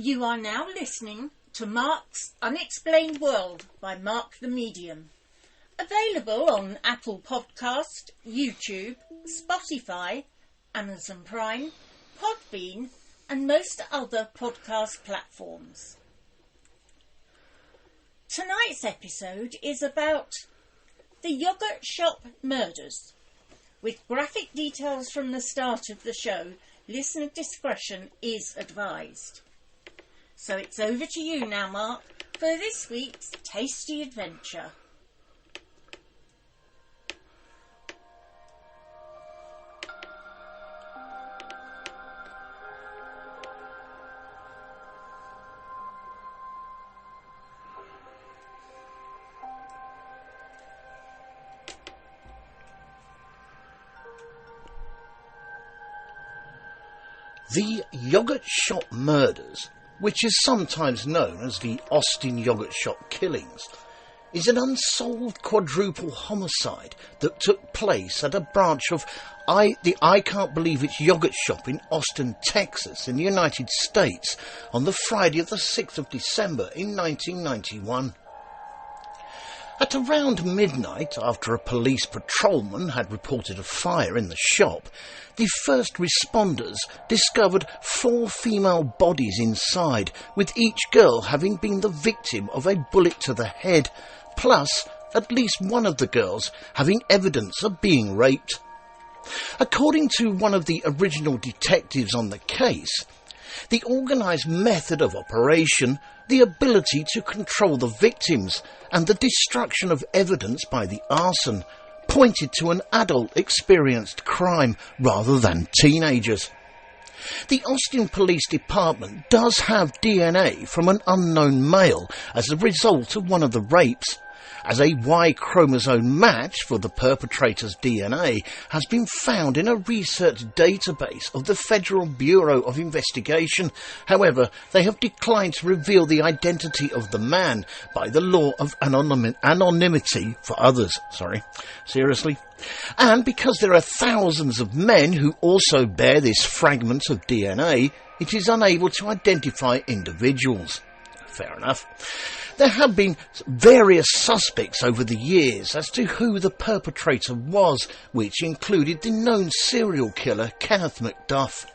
You are now listening to Mark's Unexplained World by Mark the Medium. Available on Apple Podcast, YouTube, Spotify, Amazon Prime, Podbean and most other podcast platforms. Tonight's episode is about the yogurt shop murders. With graphic details from the start of the show, listener discretion is advised. So it's over to you now, Mark, for this week's tasty adventure. The Yogurt Shop Murders, which is sometimes known as the Austin Yogurt Shop Killings, is an unsolved quadruple homicide that took place at a branch of the I Can't Believe It's Yogurt Shop in Austin, Texas in the United States on the Friday of the 6th of December in 1991. At around midnight, after a police patrolman had reported a fire in the shop, the first responders discovered 4 female bodies inside, with each girl having been the victim of a bullet to the head, plus at least one of the girls having evidence of being raped. According to one of the original detectives on the case, the organised method of operation, the ability to control the victims, and the destruction of evidence by the arson pointed to an adult experienced crime rather than teenagers. The Austin Police Department does have DNA from an unknown male as a result of one of the rapes, as a Y-chromosome match for the perpetrator's DNA has been found in a research database of the Federal Bureau of Investigation. However, they have declined to reveal the identity of the man by the law of anonymity for others. Seriously. And because there are thousands of men who also bear this fragment of DNA, it is unable to identify individuals. Fair enough. There have been various suspects over the years as to who the perpetrator was, which included the known serial killer Kenneth McDuff.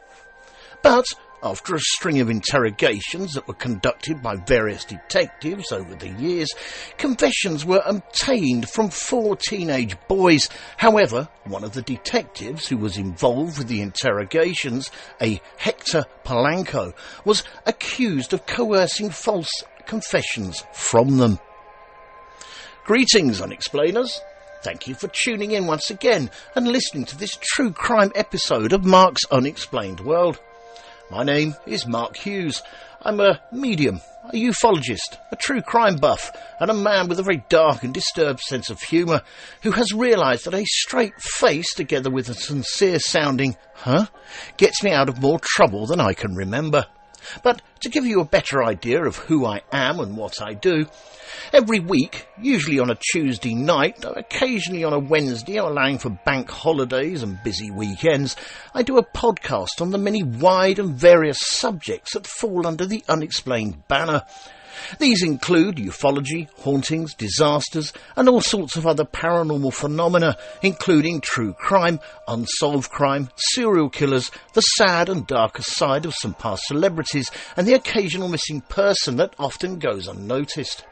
But after a string of interrogations that were conducted by various detectives over the years, confessions were obtained from 4 teenage boys. However, one of the detectives who was involved with the interrogations, a Hector Polanco, was accused of coercing false confessions from them. Greetings, Unexplainers. Thank you for tuning in once again and listening to this true crime episode of Mark's Unexplained World. My name is Mark Hughes. I'm a medium, a ufologist, a true crime buff, and a man with a very dark and disturbed sense of humour who has realised that a straight face together with a sincere sounding gets me out of more trouble than I can remember. But to give you a better idea of who I am and what I do, every week, usually on a Tuesday night, though occasionally on a Wednesday, allowing for bank holidays and busy weekends, I do a podcast on the many wide and various subjects that fall under the Unexplained banner. These include ufology, hauntings, disasters, and all sorts of other paranormal phenomena, including true crime, unsolved crime, serial killers, the sad and darker side of some past celebrities, and the occasional missing person that often goes unnoticed.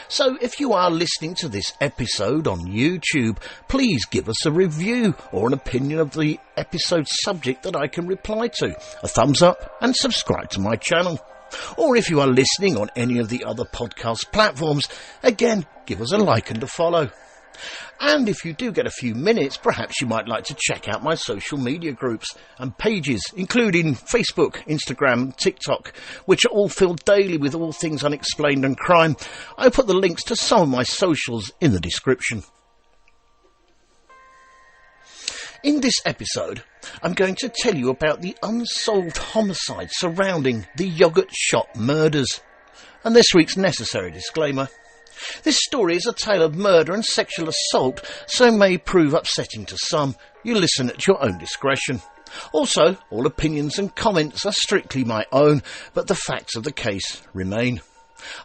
So if you are listening to this episode on YouTube, please give us a review or an opinion of the episode subject that I can reply to, a thumbs up, and subscribe to my channel. Or if you are listening on any of the other podcast platforms, again, give us a like and a follow. And if you do get a few minutes, perhaps you might like to check out my social media groups and pages, including Facebook, Instagram, TikTok, which are all filled daily with all things unexplained and crime. I put the links to some of my socials in the description. In this episode, I'm going to tell you about the unsolved homicide surrounding the yogurt shop murders. And this week's necessary disclaimer. This story is a tale of murder and sexual assault, so may prove upsetting to some. You listen at your own discretion. Also, all opinions and comments are strictly my own, but the facts of the case remain.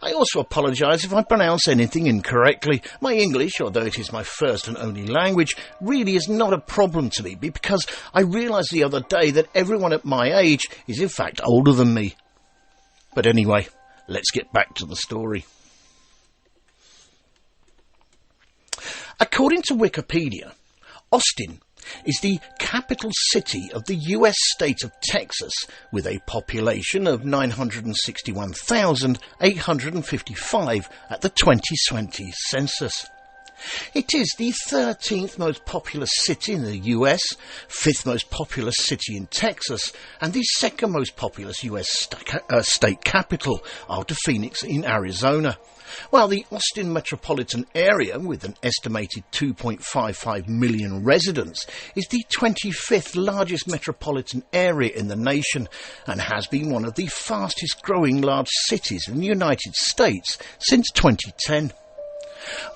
I also apologise if I pronounce anything incorrectly. My English, although it is my first and only language, really is not a problem to me, because I realised the other day that everyone at my age is in fact older than me. But anyway, let's get back to the story. According to Wikipedia, Austin is the capital city of the US state of Texas, with a population of 961,855 at the 2020 census. It is the 13th most populous city in the US, 5th most populous city in Texas, and the 2nd most populous US state capital after Phoenix in Arizona. While the Austin metropolitan area, with an estimated 2.55 million residents, is the 25th largest metropolitan area in the nation and has been one of the fastest growing large cities in the United States since 2010.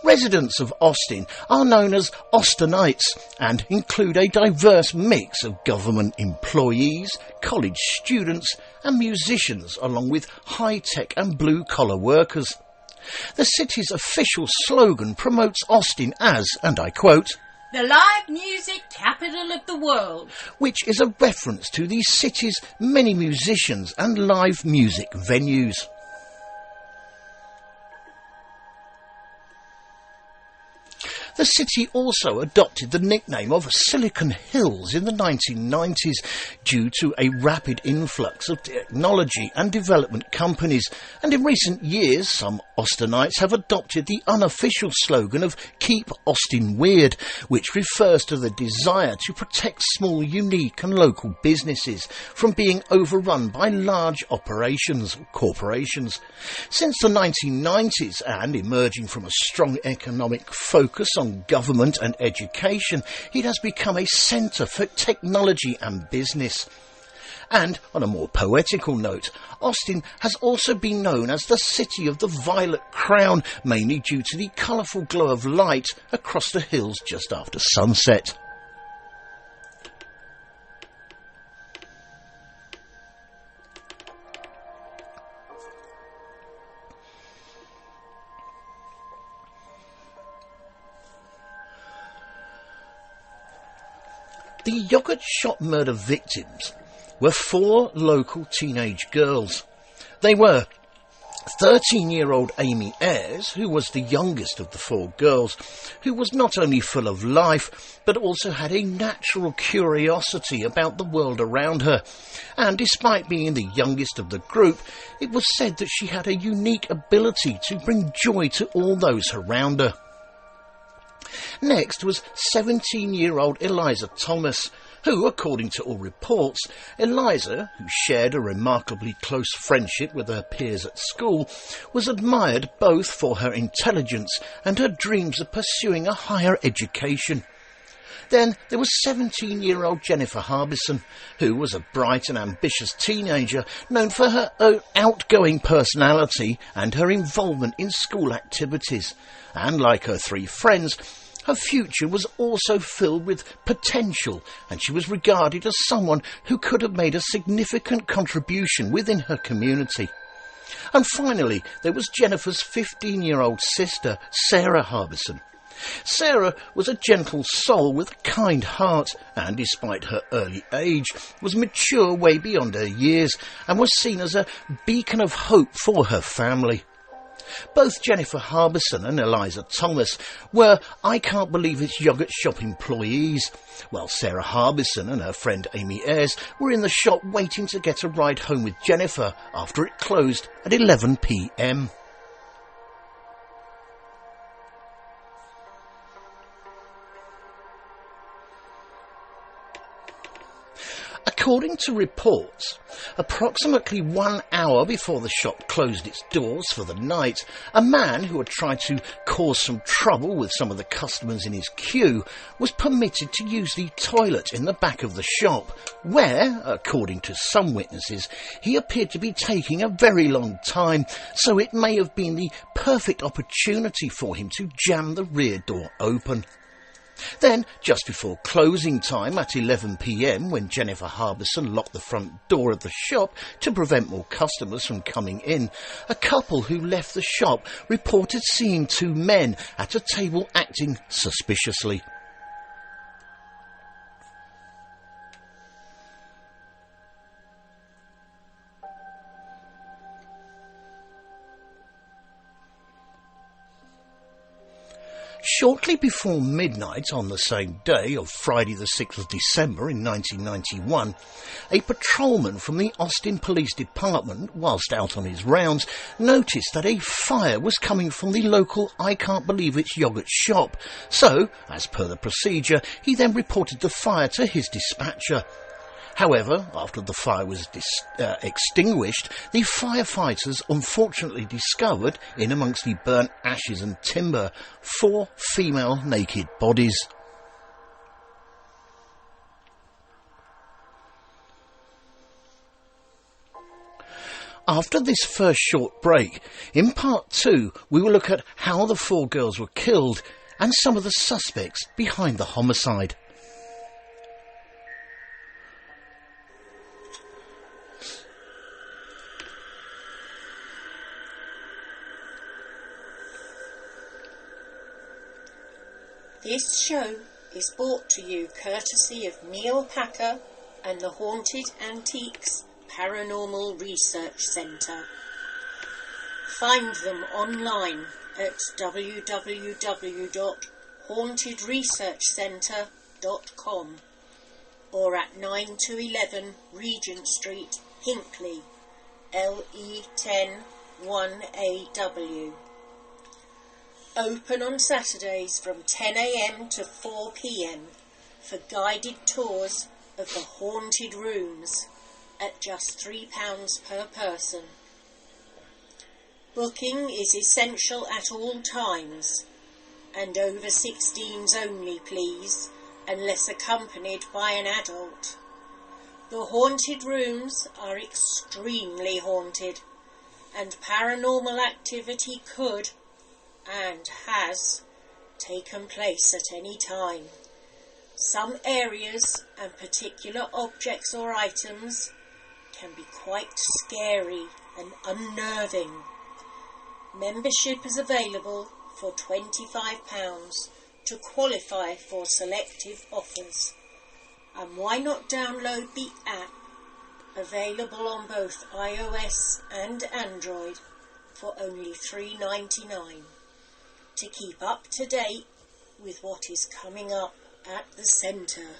Residents of Austin are known as Austinites and include a diverse mix of government employees, college students and musicians, along with high-tech and blue-collar workers. The city's official slogan promotes Austin as, and I quote, "the live music capital of the world," which is a reference to the city's many musicians and live music venues. The city also adopted the nickname of Silicon Hills in the 1990s due to a rapid influx of technology and development companies, and in recent years some Austinites have adopted the unofficial slogan of "Keep Austin Weird," which refers to the desire to protect small, unique and local businesses from being overrun by large corporations. Since the 1990s, and emerging from a strong economic focus on government and education, it has become a centre for technology and business. And, on a more poetical note, Austin has also been known as the City of the Violet Crown, mainly due to the colourful glow of light across the hills just after sunset. The yogurt shop murder victims were 4 local teenage girls. They were 13-year-old Amy Ayers, who was the youngest of the 4 girls, who was not only full of life, but also had a natural curiosity about the world around her. And despite being the youngest of the group, it was said that she had a unique ability to bring joy to all those around her. Next was 17-year-old Eliza Thomas, who, according to all reports, Eliza, who shared a remarkably close friendship with her peers at school, was admired both for her intelligence and her dreams of pursuing a higher education. Then there was 17-year-old Jennifer Harbison, who was a bright and ambitious teenager known for her outgoing personality and her involvement in school activities. And like her 3 friends, her future was also filled with potential, and she was regarded as someone who could have made a significant contribution within her community. And finally, there was Jennifer's 15-year-old sister, Sarah Harbison. Sarah was a gentle soul with a kind heart, and despite her early age, was mature way beyond her years, and was seen as a beacon of hope for her family. Both Jennifer Harbison and Eliza Thomas were I Can't Believe It's Yogurt Shop employees, while Sarah Harbison and her friend Amy Ayers were in the shop waiting to get a ride home with Jennifer after it closed at 11 p.m. According to reports, approximately 1 hour before the shop closed its doors for the night, a man who had tried to cause some trouble with some of the customers in his queue was permitted to use the toilet in the back of the shop, where, according to some witnesses, he appeared to be taking a very long time, so it may have been the perfect opportunity for him to jam the rear door open. Then, just before closing time at 11 p.m, when Jennifer Harbison locked the front door of the shop to prevent more customers from coming in, a couple who left the shop reported seeing two men at a table acting suspiciously. Shortly before midnight on the same day of Friday the 6th of December in 1991, a patrolman from the Austin Police Department, whilst out on his rounds, noticed that a fire was coming from the local I Can't Believe It's yogurt shop. So, as per the procedure, he then reported the fire to his dispatcher. However, after the fire was extinguished, the firefighters unfortunately discovered, in amongst the burnt ashes and timber, 4 female naked bodies. After this first short break, in part 2, we will look at how the 4 girls were killed and some of the suspects behind the homicide. This show is brought to you courtesy of Neil Packer and the Haunted Antiques Paranormal Research Centre. Find them online at www.hauntedresearchcentre.com or at 9 to 11 Regent Street, Hinckley, LE10 1AW. Open on Saturdays from 10 a.m. to 4 p.m. for guided tours of the haunted rooms at just £3 per person. Booking is essential at all times, and over 16s only, please, unless accompanied by an adult. The haunted rooms are extremely haunted, and paranormal activity could and has taken place at any time. Some areas and particular objects or items can be quite scary and unnerving. Membership is available for £25 to qualify for selective offers. And why not download the app, available on both iOS and Android, for only $3.99. to keep up to date with what is coming up at the centre.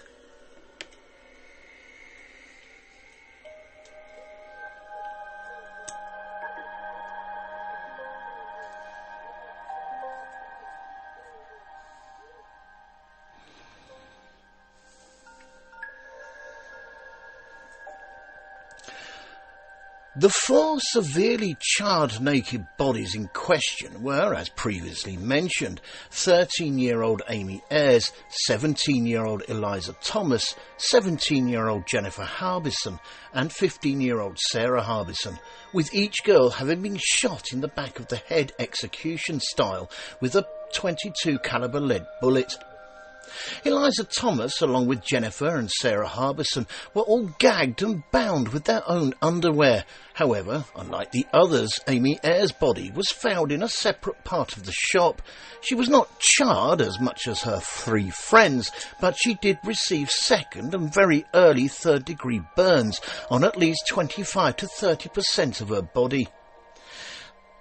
The 4 severely charred naked bodies in question were, as previously mentioned, 13-year-old Amy Ayers, 17-year-old Eliza Thomas, 17-year-old Jennifer Harbison, and 15-year-old Sarah Harbison, with each girl having been shot in the back of the head execution style with a .22 caliber lead bullet. Eliza Thomas, along with Jennifer and Sarah Harbison, were all gagged and bound with their own underwear. However, unlike the others, Amy Ayers' body was found in a separate part of the shop. She was not charred as much as her 3 friends, but she did receive second and very early third-degree burns on at least 25 to 30% of her body.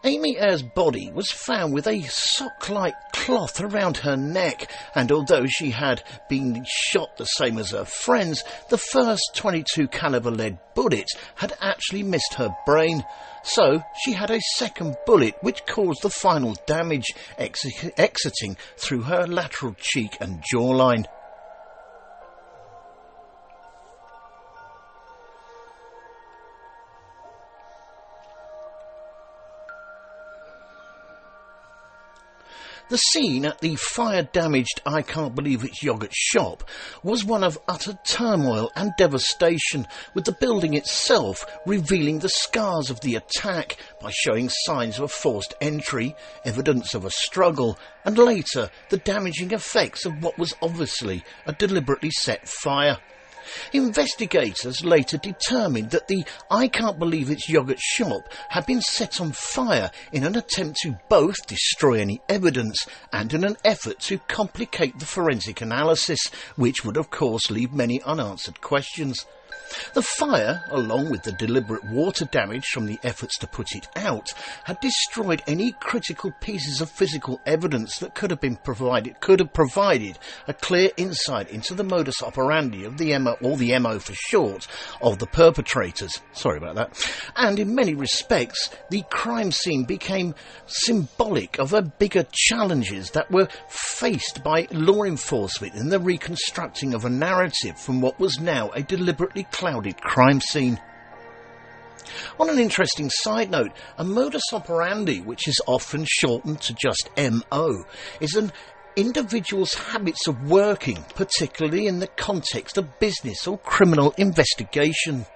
Amy Ayers' body was found with a sock-like cloth around her neck, and although she had been shot the same as her friends, the first .22 caliber lead bullet had actually missed her brain. So she had a second bullet which caused the final damage, exiting through her lateral cheek and jawline. The scene at the fire-damaged I Can't Believe It's Yogurt shop was one of utter turmoil and devastation, with the building itself revealing the scars of the attack by showing signs of a forced entry, evidence of a struggle, and later the damaging effects of what was obviously a deliberately set fire. Investigators later determined that the I Can't Believe It's Yogurt shop had been set on fire in an attempt to both destroy any evidence and in an effort to complicate the forensic analysis, which would of course leave many unanswered questions. The fire, along with the deliberate water damage from the efforts to put it out, had destroyed any critical pieces of physical evidence that could have provided a clear insight into the modus operandi of the MO, or the MO for short, of the perpetrators. Sorry about that. And in many respects, the crime scene became symbolic of the bigger challenges that were faced by law enforcement in the reconstructing of a narrative from what was now a deliberately clouded crime scene. On an interesting side note, a modus operandi, which is often shortened to just MO, is an individual's habits of working, particularly in the context of business or criminal investigation.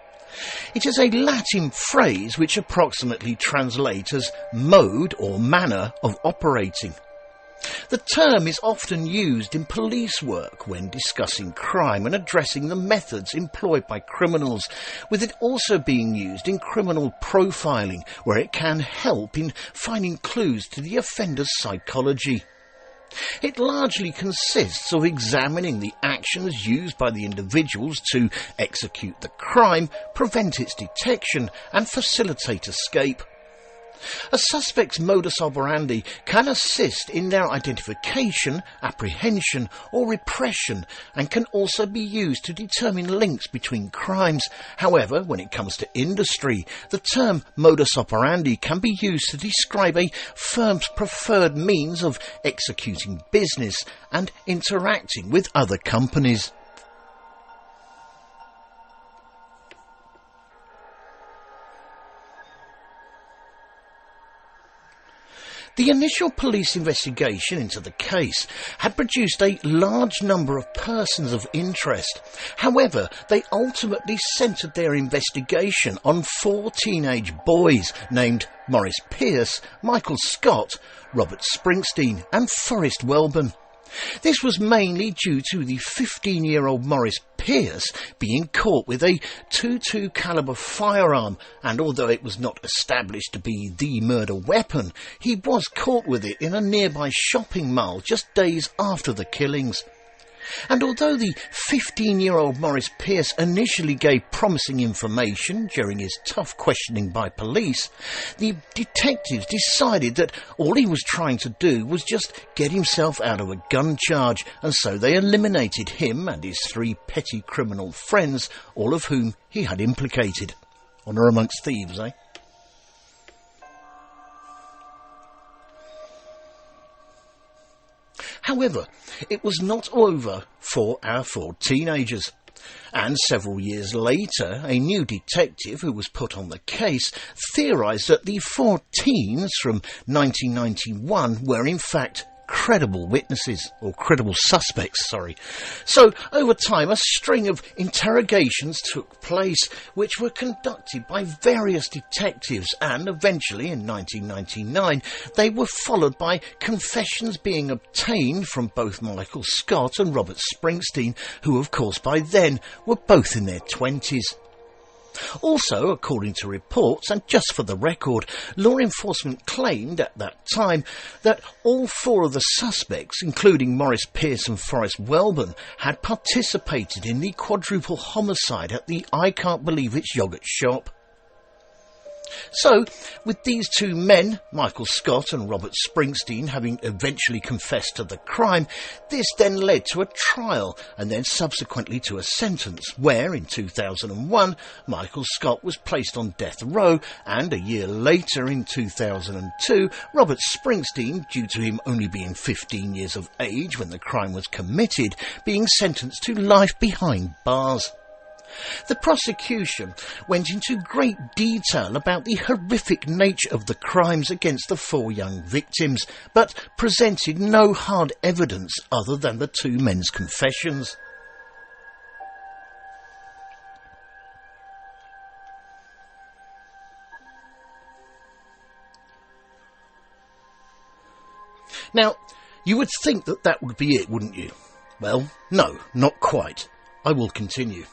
It is a Latin phrase which approximately translates as mode or manner of operating. The term is often used in police work when discussing crime and addressing the methods employed by criminals, with it also being used in criminal profiling, where it can help in finding clues to the offender's psychology. It largely consists of examining the actions used by the individuals to execute the crime, prevent its detection, and facilitate escape. A suspect's modus operandi can assist in their identification, apprehension or repression, and can also be used to determine links between crimes. However, when it comes to industry, the term modus operandi can be used to describe a firm's preferred means of executing business and interacting with other companies. The initial police investigation into the case had produced a large number of persons of interest. However, they ultimately centred their investigation on 4 teenage boys named Maurice Pierce, Michael Scott, Robert Springsteen and Forrest Welburn. This was mainly due to the 15-year-old Maurice Pierce being caught with a .22 caliber firearm, and although it was not established to be the murder weapon, he was caught with it in a nearby shopping mall just days after the killings. And although the 15-year-old Maurice Pierce initially gave promising information during his tough questioning by police, the detectives decided that all he was trying to do was just get himself out of a gun charge, and so they eliminated him and his 3 petty criminal friends, all of whom he had implicated. Honour amongst thieves, eh? However, it was not over for our 4 teenagers, and several years later a new detective who was put on the case theorised that the 4 teens from 1991 were in fact credible witnesses, or credible suspects, So, over time, a string of interrogations took place, which were conducted by various detectives, and eventually, in 1999, they were followed by confessions being obtained from both Michael Scott and Robert Springsteen, who, of course, by then were both in their 20s. Also, according to reports, and just for the record, law enforcement claimed at that time that all 4 of the suspects, including Maurice Pierce and Forrest Welburn, had participated in the quadruple homicide at the I Can't Believe It's Yogurt shop. So, with these 2 men, Michael Scott and Robert Springsteen, having eventually confessed to the crime, this then led to a trial and then subsequently to a sentence where, in 2001, Michael Scott was placed on death row, and a year later, in 2002, Robert Springsteen, due to him only being 15 years of age when the crime was committed, being sentenced to life behind bars. The prosecution went into great detail about the horrific nature of the crimes against the 4 young victims, but presented no hard evidence other than the 2 men's confessions. Now, you would think that that would be it, wouldn't you? Well, no, not quite. I will continue.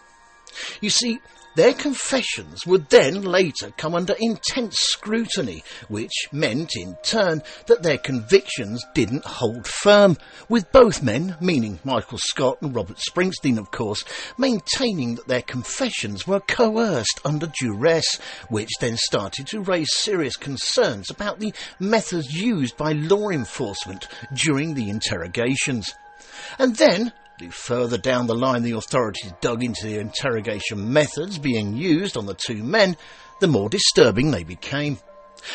You see, their confessions would then later come under intense scrutiny, which meant in turn that their convictions didn't hold firm, with both men, meaning Michael Scott and Robert Springsteen of course, maintaining that their confessions were coerced under duress, which then started to raise serious concerns about the methods used by law enforcement during the interrogations. And then, the further down the line the authorities dug into the interrogation methods being used on the 2 men, the more disturbing they became.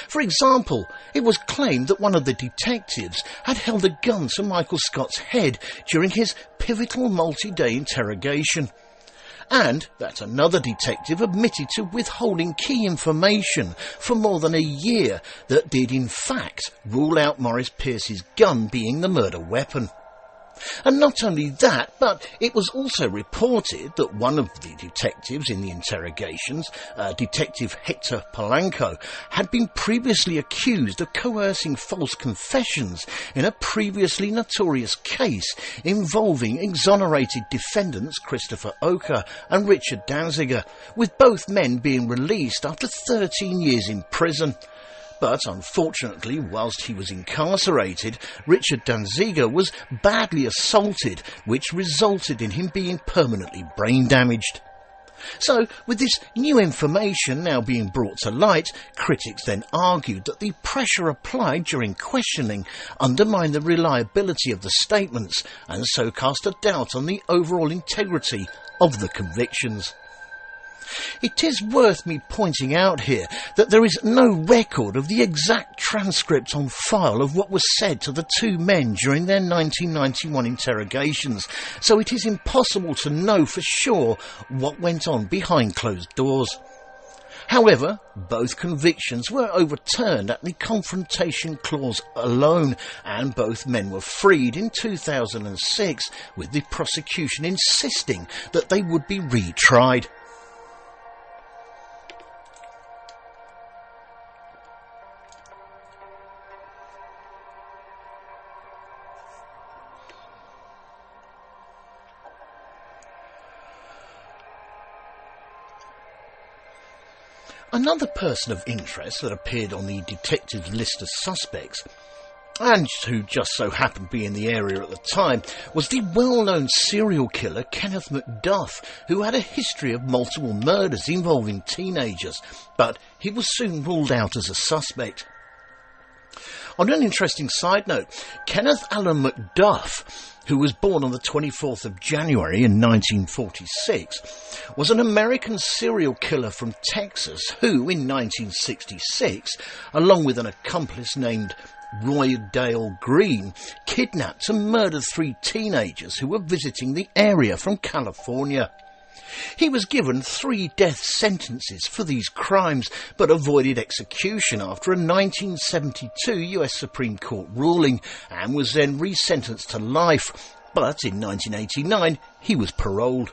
For example, it was claimed that one of the detectives had held a gun to Michael Scott's head during his pivotal multi-day interrogation, and that another detective admitted to withholding key information for more than a year that did in fact rule out Maurice Pierce's gun being the murder weapon. And not only that, but it was also reported that one of the detectives in the interrogations, Detective Hector Polanco, had been previously accused of coercing false confessions in a previously notorious case involving exonerated defendants Christopher Oker and Richard Danziger, with both men being released after 13 years in prison. But unfortunately, whilst he was incarcerated, Richard Danziger was badly assaulted, which resulted in him being permanently brain damaged. So, with this new information now being brought to light, critics then argued that the pressure applied during questioning undermined the reliability of the statements and so cast a doubt on the overall integrity of the convictions. It is worth me pointing out here that there is no record of the exact transcript on file of what was said to the 2 men during their 1991 interrogations, so it is impossible to know for sure what went on behind closed doors. However, both convictions were overturned at the confrontation clause alone, and both men were freed in 2006, with the prosecution insisting that they would be retried. Another person of interest that appeared on the detective's list of suspects, and who just so happened to be in the area at the time, was the well-known serial killer Kenneth MacDuff, who had a history of multiple murders involving teenagers, but he was soon ruled out as a suspect. On an interesting side note, Kenneth Allen MacDuff, who was born on the 24th of January in 1946, was an American serial killer from Texas who, in 1966, along with an accomplice named Roy Dale Green, kidnapped and murdered 3 teenagers who were visiting the area from California. He was given 3 death sentences for these crimes, but avoided execution after a 1972 US Supreme Court ruling, and was then resentenced to life, but in 1989 he was paroled.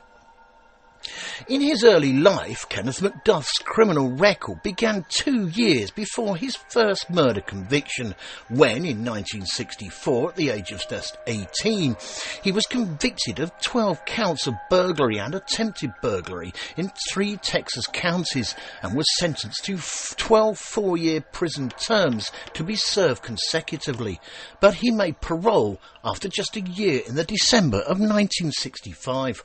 In his early life, Kenneth MacDuff's criminal record began 2 years before his first murder conviction, when, in 1964, at the age of just 18, he was convicted of 12 counts of burglary and attempted burglary in 3 Texas counties, and was sentenced to 12 4-year prison terms to be served consecutively, but he made parole after just a year in the December of 1965.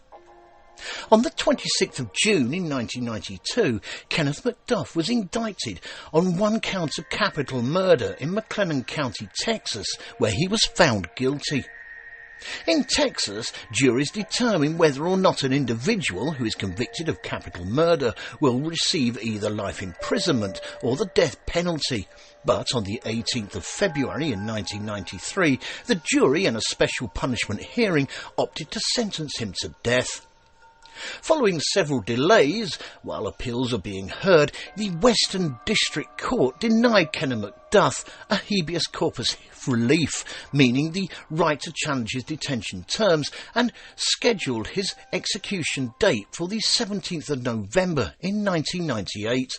On the 26th of June in 1992, Kenneth MacDuff was indicted on 1 count of capital murder in McLennan County, Texas, where he was found guilty. In Texas, juries determine whether or not an individual who is convicted of capital murder will receive either life imprisonment or the death penalty. But on the 18th of February in 1993, the jury, in a special punishment hearing, opted to sentence him to death. Following several delays, while appeals were being heard, the Western District Court denied Kenneth Macduff a habeas corpus relief, meaning the right to challenge his detention terms, and scheduled his execution date for the 17th of November in 1998.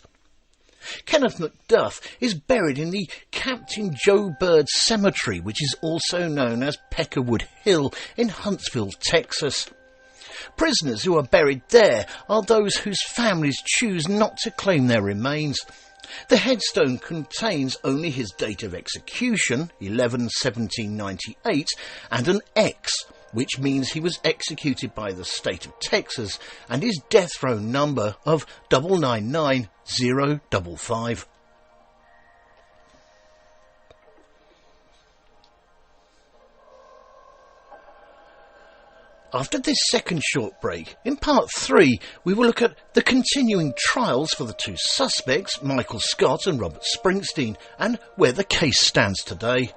Kenneth Macduff is buried in the Captain Joe Bird Cemetery, which is also known as Peckerwood Hill in Huntsville, Texas. Prisoners who are buried there are those whose families choose not to claim their remains. The headstone contains only his date of execution, 11/17/98, and an X, which means he was executed by the state of Texas, and his death row number of 999055. After this second short break, in part 3, we will look at the continuing trials for the two suspects, Michael Scott and Robert Springsteen, and where the case stands today.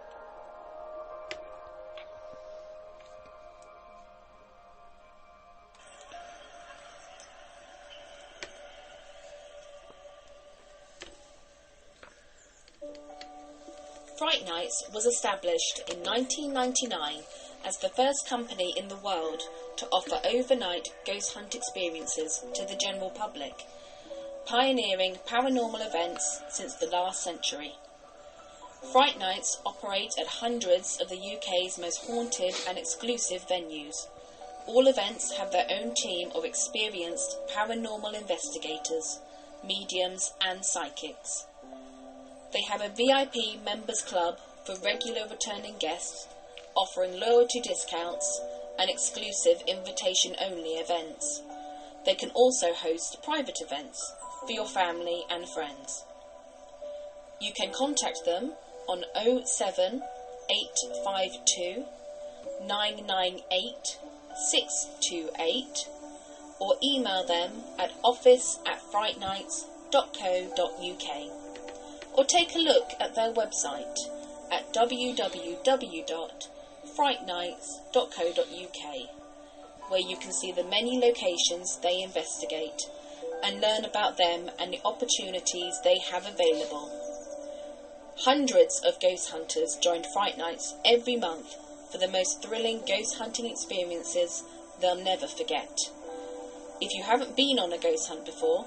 Fright Nights was established in 1999 as the first company in the world to offer overnight ghost hunt experiences to the general public, pioneering paranormal events since the last century. Fright Nights operate at hundreds of the UK's most haunted and exclusive venues. All events have their own team of experienced paranormal investigators, mediums and psychics. They have a VIP members club for regular returning guests, offering loyalty discounts and exclusive invitation-only events. They can also host private events for your family and friends. You can contact them on 07852 998 628 or email them at office@frightnights.co.uk, or take a look at their website at www.frightnights.co.uk, where you can see the many locations they investigate and learn about them and the opportunities they have available. Hundreds of ghost hunters join Fright Nights every month for the most thrilling ghost hunting experiences they'll never forget. If you haven't been on a ghost hunt before,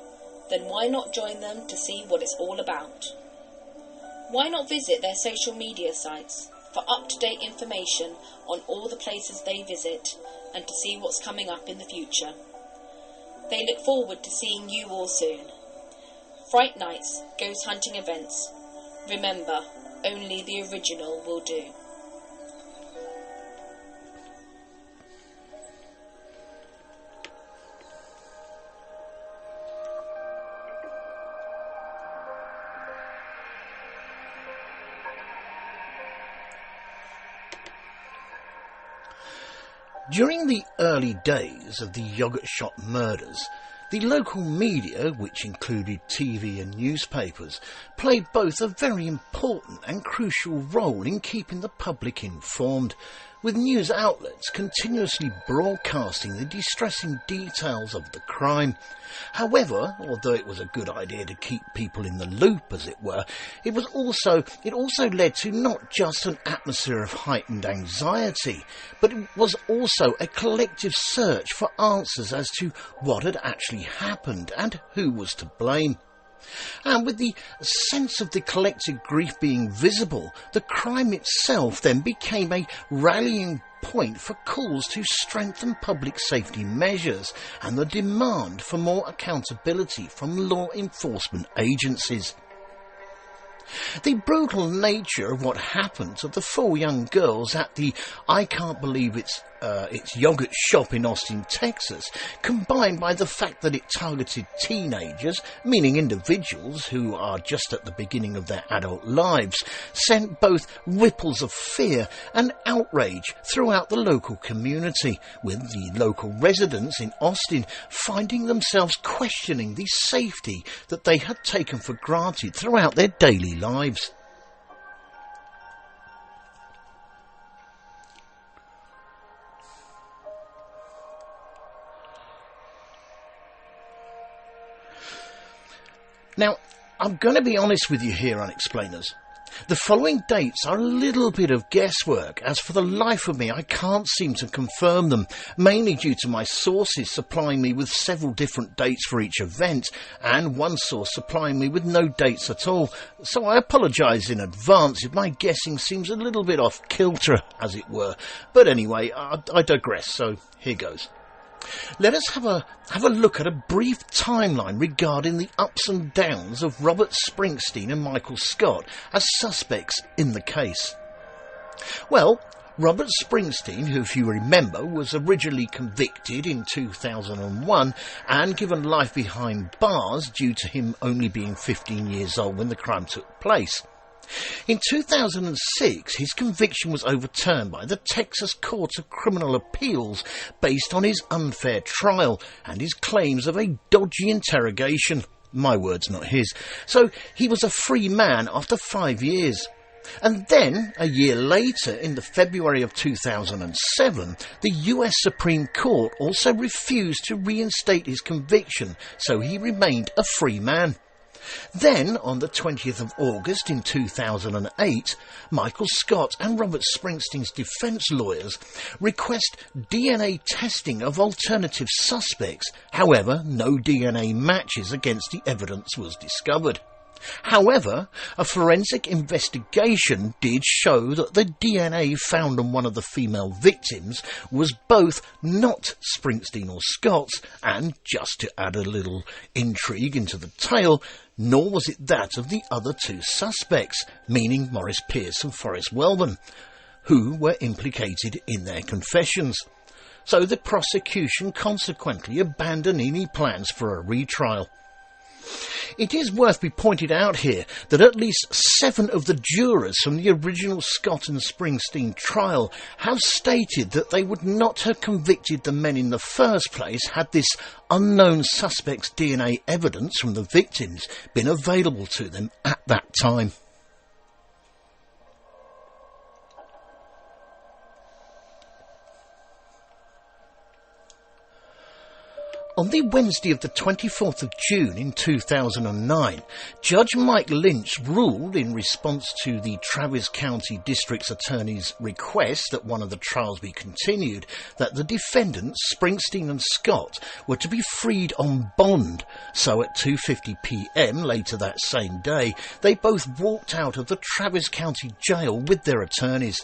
then why not join them to see what it's all about? Why not visit their social media sites for up-to-date information on all the places they visit and to see what's coming up in the future? They look forward to seeing you all soon. Fright Nights Ghost Hunting Events. Remember, only the original will do. During the early days of the yogurt shop murders, the local media, which included TV and newspapers, played both a very important and crucial role in keeping the public informed, with news outlets continuously broadcasting the distressing details of the crime. However, although it was a good idea to keep people in the loop, as it were, it also led to not just an atmosphere of heightened anxiety, but it was also a collective search for answers as to what had actually happened and who was to blame. And with the sense of the collective grief being visible, the crime itself then became a rallying point for calls to strengthen public safety measures and the demand for more accountability from law enforcement agencies. The brutal nature of what happened to the 4 young girls at the I Can't Believe It's yogurt shop in Austin, Texas, combined by the fact that it targeted teenagers, meaning individuals who are just at the beginning of their adult lives, sent both ripples of fear and outrage throughout the local community, with the local residents in Austin finding themselves questioning the safety that they had taken for granted throughout their daily lives. Now, I'm going to be honest with you here, Unexplainers. The following dates are a little bit of guesswork, as for the life of me I can't seem to confirm them, mainly due to my sources supplying me with several different dates for each event, and one source supplying me with no dates at all, so I apologise in advance if my guessing seems a little bit off kilter, as it were. But anyway, I digress, so here goes. Let us have a look at a brief timeline regarding the ups and downs of Robert Springsteen and Michael Scott as suspects in the case. Well, Robert Springsteen, who, if you remember, was originally convicted in 2001 and given life behind bars due to him only being 15 years old when the crime took place. In 2006, his conviction was overturned by the Texas Court of Criminal Appeals based on his unfair trial and his claims of a dodgy interrogation. My words, not his. So he was a free man after 5 years. And then, a year later, in the February of 2007, the US Supreme Court also refused to reinstate his conviction, so he remained a free man. Then, on the 20th of August in 2008, Michael Scott and Robert Springsteen's defence lawyers request DNA testing of alternative suspects. However, no DNA matches against the evidence was discovered. However, a forensic investigation did show that the DNA found on one of the female victims was both not Springsteen or Scott's, and, just to add a little intrigue into the tale, nor was it that of the other two suspects, meaning Maurice Pierce and Forrest Welborn, who were implicated in their confessions. So the prosecution consequently abandoned any plans for a retrial. It is worth be pointed out here that at least 7 of the jurors from the original Scott and Springsteen trial have stated that they would not have convicted the men in the first place had this unknown suspect's DNA evidence from the victims been available to them at that time. On the Wednesday of the 24th of June in 2009, Judge Mike Lynch ruled in response to the Travis County District's Attorney's request that one of the trials be continued, that the defendants, Springsteen and Scott, were to be freed on bond. So at 2:50 p.m. later that same day, they both walked out of the Travis County Jail with their attorneys.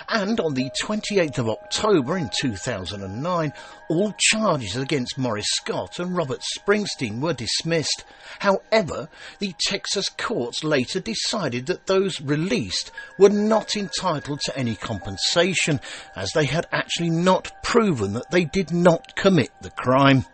And on the 28th of October in 2009, all charges against Maurice Scott and Robert Springsteen were dismissed. However, the Texas courts later decided that those released were not entitled to any compensation, as they had actually not proven that they did not commit the crime.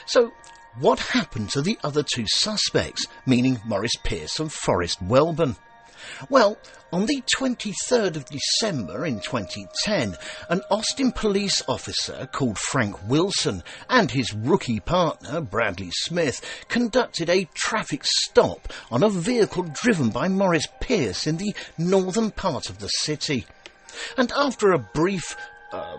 So, what happened to the other two suspects, meaning Maurice Pierce and Forrest Welborn? Well, on the 23rd of December in 2010, an Austin police officer called Frank Wilson and his rookie partner, Bradley Smith, conducted a traffic stop on a vehicle driven by Maurice Pierce in the northern part of the city. And after a brief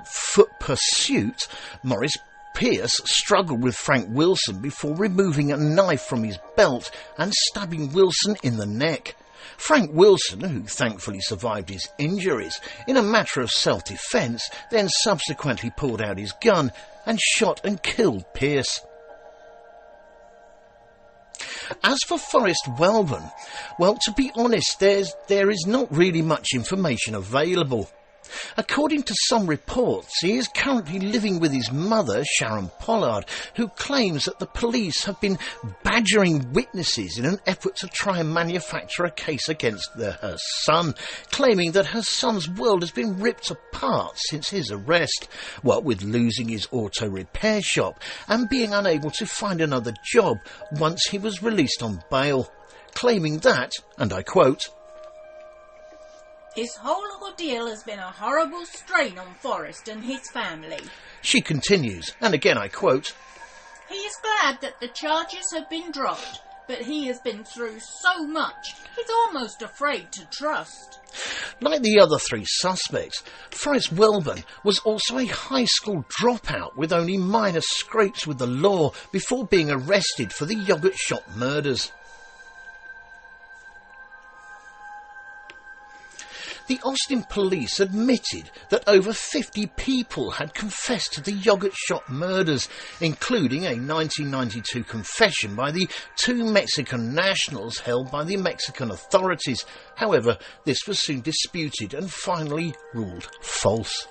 foot pursuit, Maurice Pierce struggled with Frank Wilson before removing a knife from his belt and stabbing Wilson in the neck. Frank Wilson, who thankfully survived his injuries, in a matter of self-defence, then subsequently pulled out his gun and shot and killed Pierce. As for Forrest Welborn, well, to be honest, there is not really much information available. According to some reports, he is currently living with his mother, Sharon Pollard, who claims that the police have been badgering witnesses in an effort to try and manufacture a case against her son, claiming that her son's world has been ripped apart since his arrest, what with losing his auto repair shop and being unable to find another job once he was released on bail, claiming that, and I quote, "This whole ordeal has been a horrible strain on Forrest and his family." She continues, and again I quote, "He is glad that the charges have been dropped, but he has been through so much, he's almost afraid to trust. Like the other three suspects, Forrest Welburn was also a high school dropout with only minor scrapes with the law before being arrested for the yogurt shop murders. The Austin police admitted that over 50 people had confessed to the yogurt shop murders, including a 1992 confession by the two Mexican nationals held by the Mexican authorities. However, this was soon disputed and finally ruled false.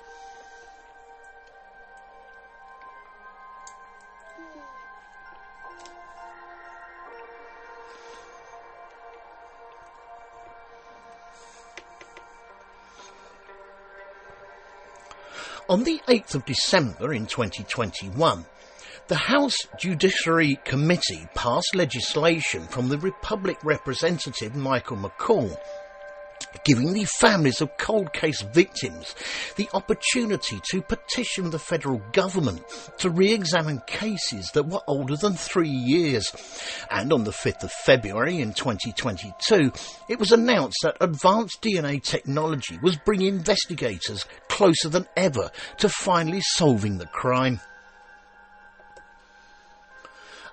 On the 8th of December in 2021, the House Judiciary Committee passed legislation from the Republic Representative Michael McCall, giving the families of cold case victims the opportunity to petition the federal government to re-examine cases that were older than 3 years. And on the 5th of February in 2022, it was announced that advanced DNA technology was bringing investigators closer than ever to finally solving the crime.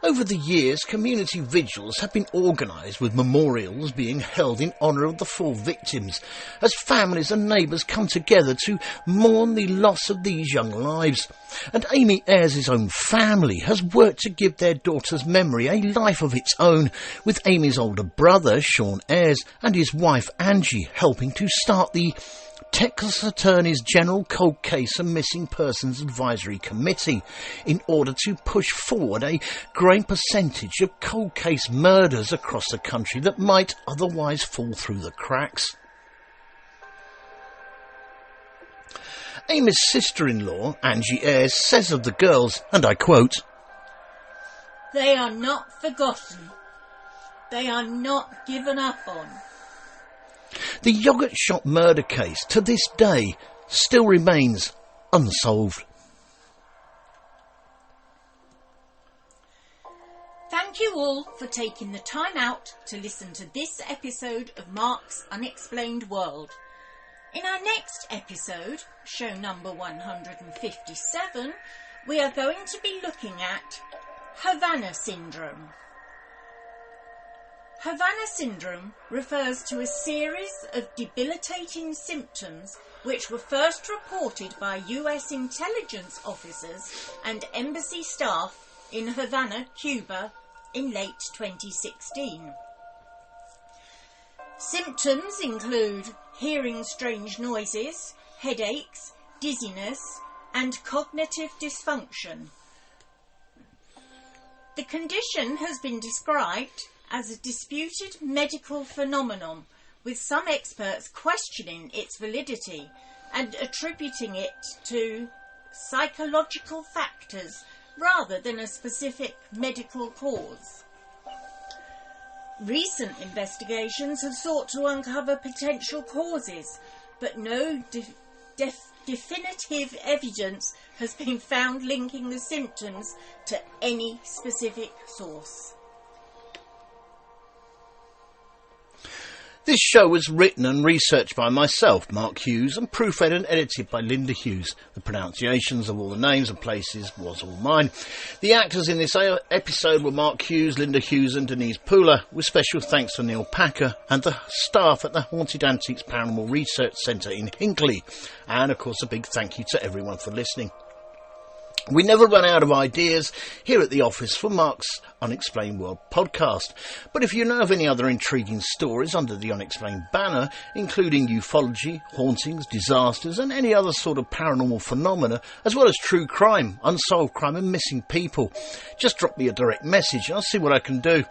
Over the years, community vigils have been organised with memorials being held in honour of the 4 victims, as families and neighbours come together to mourn the loss of these young lives. And Amy Ayers' own family has worked to give their daughter's memory a life of its own, with Amy's older brother, Sean Ayers, and his wife, Angie, helping to start the Texas Attorney's General Cold Case and Missing Persons Advisory Committee in order to push forward a growing percentage of cold case murders across the country that might otherwise fall through the cracks. Amy's sister-in-law, Angie Ayers, says of the girls, and I quote, "They are not forgotten. They are not given up on." The yogurt shop murder case, to this day, still remains unsolved. Thank you all for taking the time out to listen to this episode of Mark's Unexplained World. In our next episode, show number 157, we are going to be looking at Havana Syndrome. Havana Syndrome refers to a series of debilitating symptoms which were first reported by US intelligence officers and embassy staff in Havana, Cuba, in late 2016. Symptoms include hearing strange noises, headaches, dizziness, and cognitive dysfunction. The condition has been described as a disputed medical phenomenon, with some experts questioning its validity and attributing it to psychological factors rather than a specific medical cause. Recent investigations have sought to uncover potential causes, but no definitive evidence has been found linking the symptoms to any specific source. This show was written and researched by myself, Mark Hughes, and proofread and edited by Linda Hughes. The pronunciations of all the names and places was all mine. The actors in this episode were Mark Hughes, Linda Hughes and Denise Pooler, with special thanks to Neil Packer and the staff at the Haunted Antiques Paranormal Research Centre in Hinckley. And, of course, a big thank you to everyone for listening. We never run out of ideas here at the office for Mark's Unexplained World podcast. But if you know of any other intriguing stories under the Unexplained banner, including ufology, hauntings, disasters and any other sort of paranormal phenomena, as well as true crime, unsolved crime and missing people, just drop me a direct message and I'll see what I can do.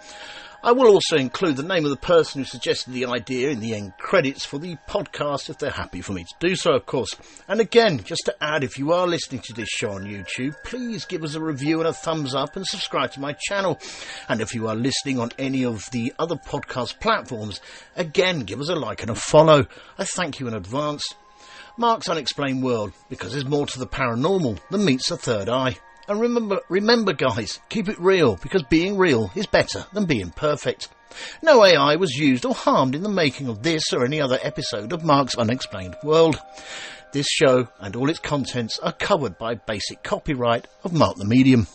I will also include the name of the person who suggested the idea in the end credits for the podcast if they're happy for me to do so, of course. And again, just to add, if you are listening to this show on YouTube, please give us a review and a thumbs up and subscribe to my channel. And if you are listening on any of the other podcast platforms, again, give us a like and a follow. I thank you in advance. Mark's Unexplained World, because there's more to the paranormal than meets the third eye. And remember guys, keep it real, because being real is better than being perfect. No AI was used or harmed in the making of this or any other episode of Mark's Unexplained World. This show and all its contents are covered by basic copyright of Mark the Medium.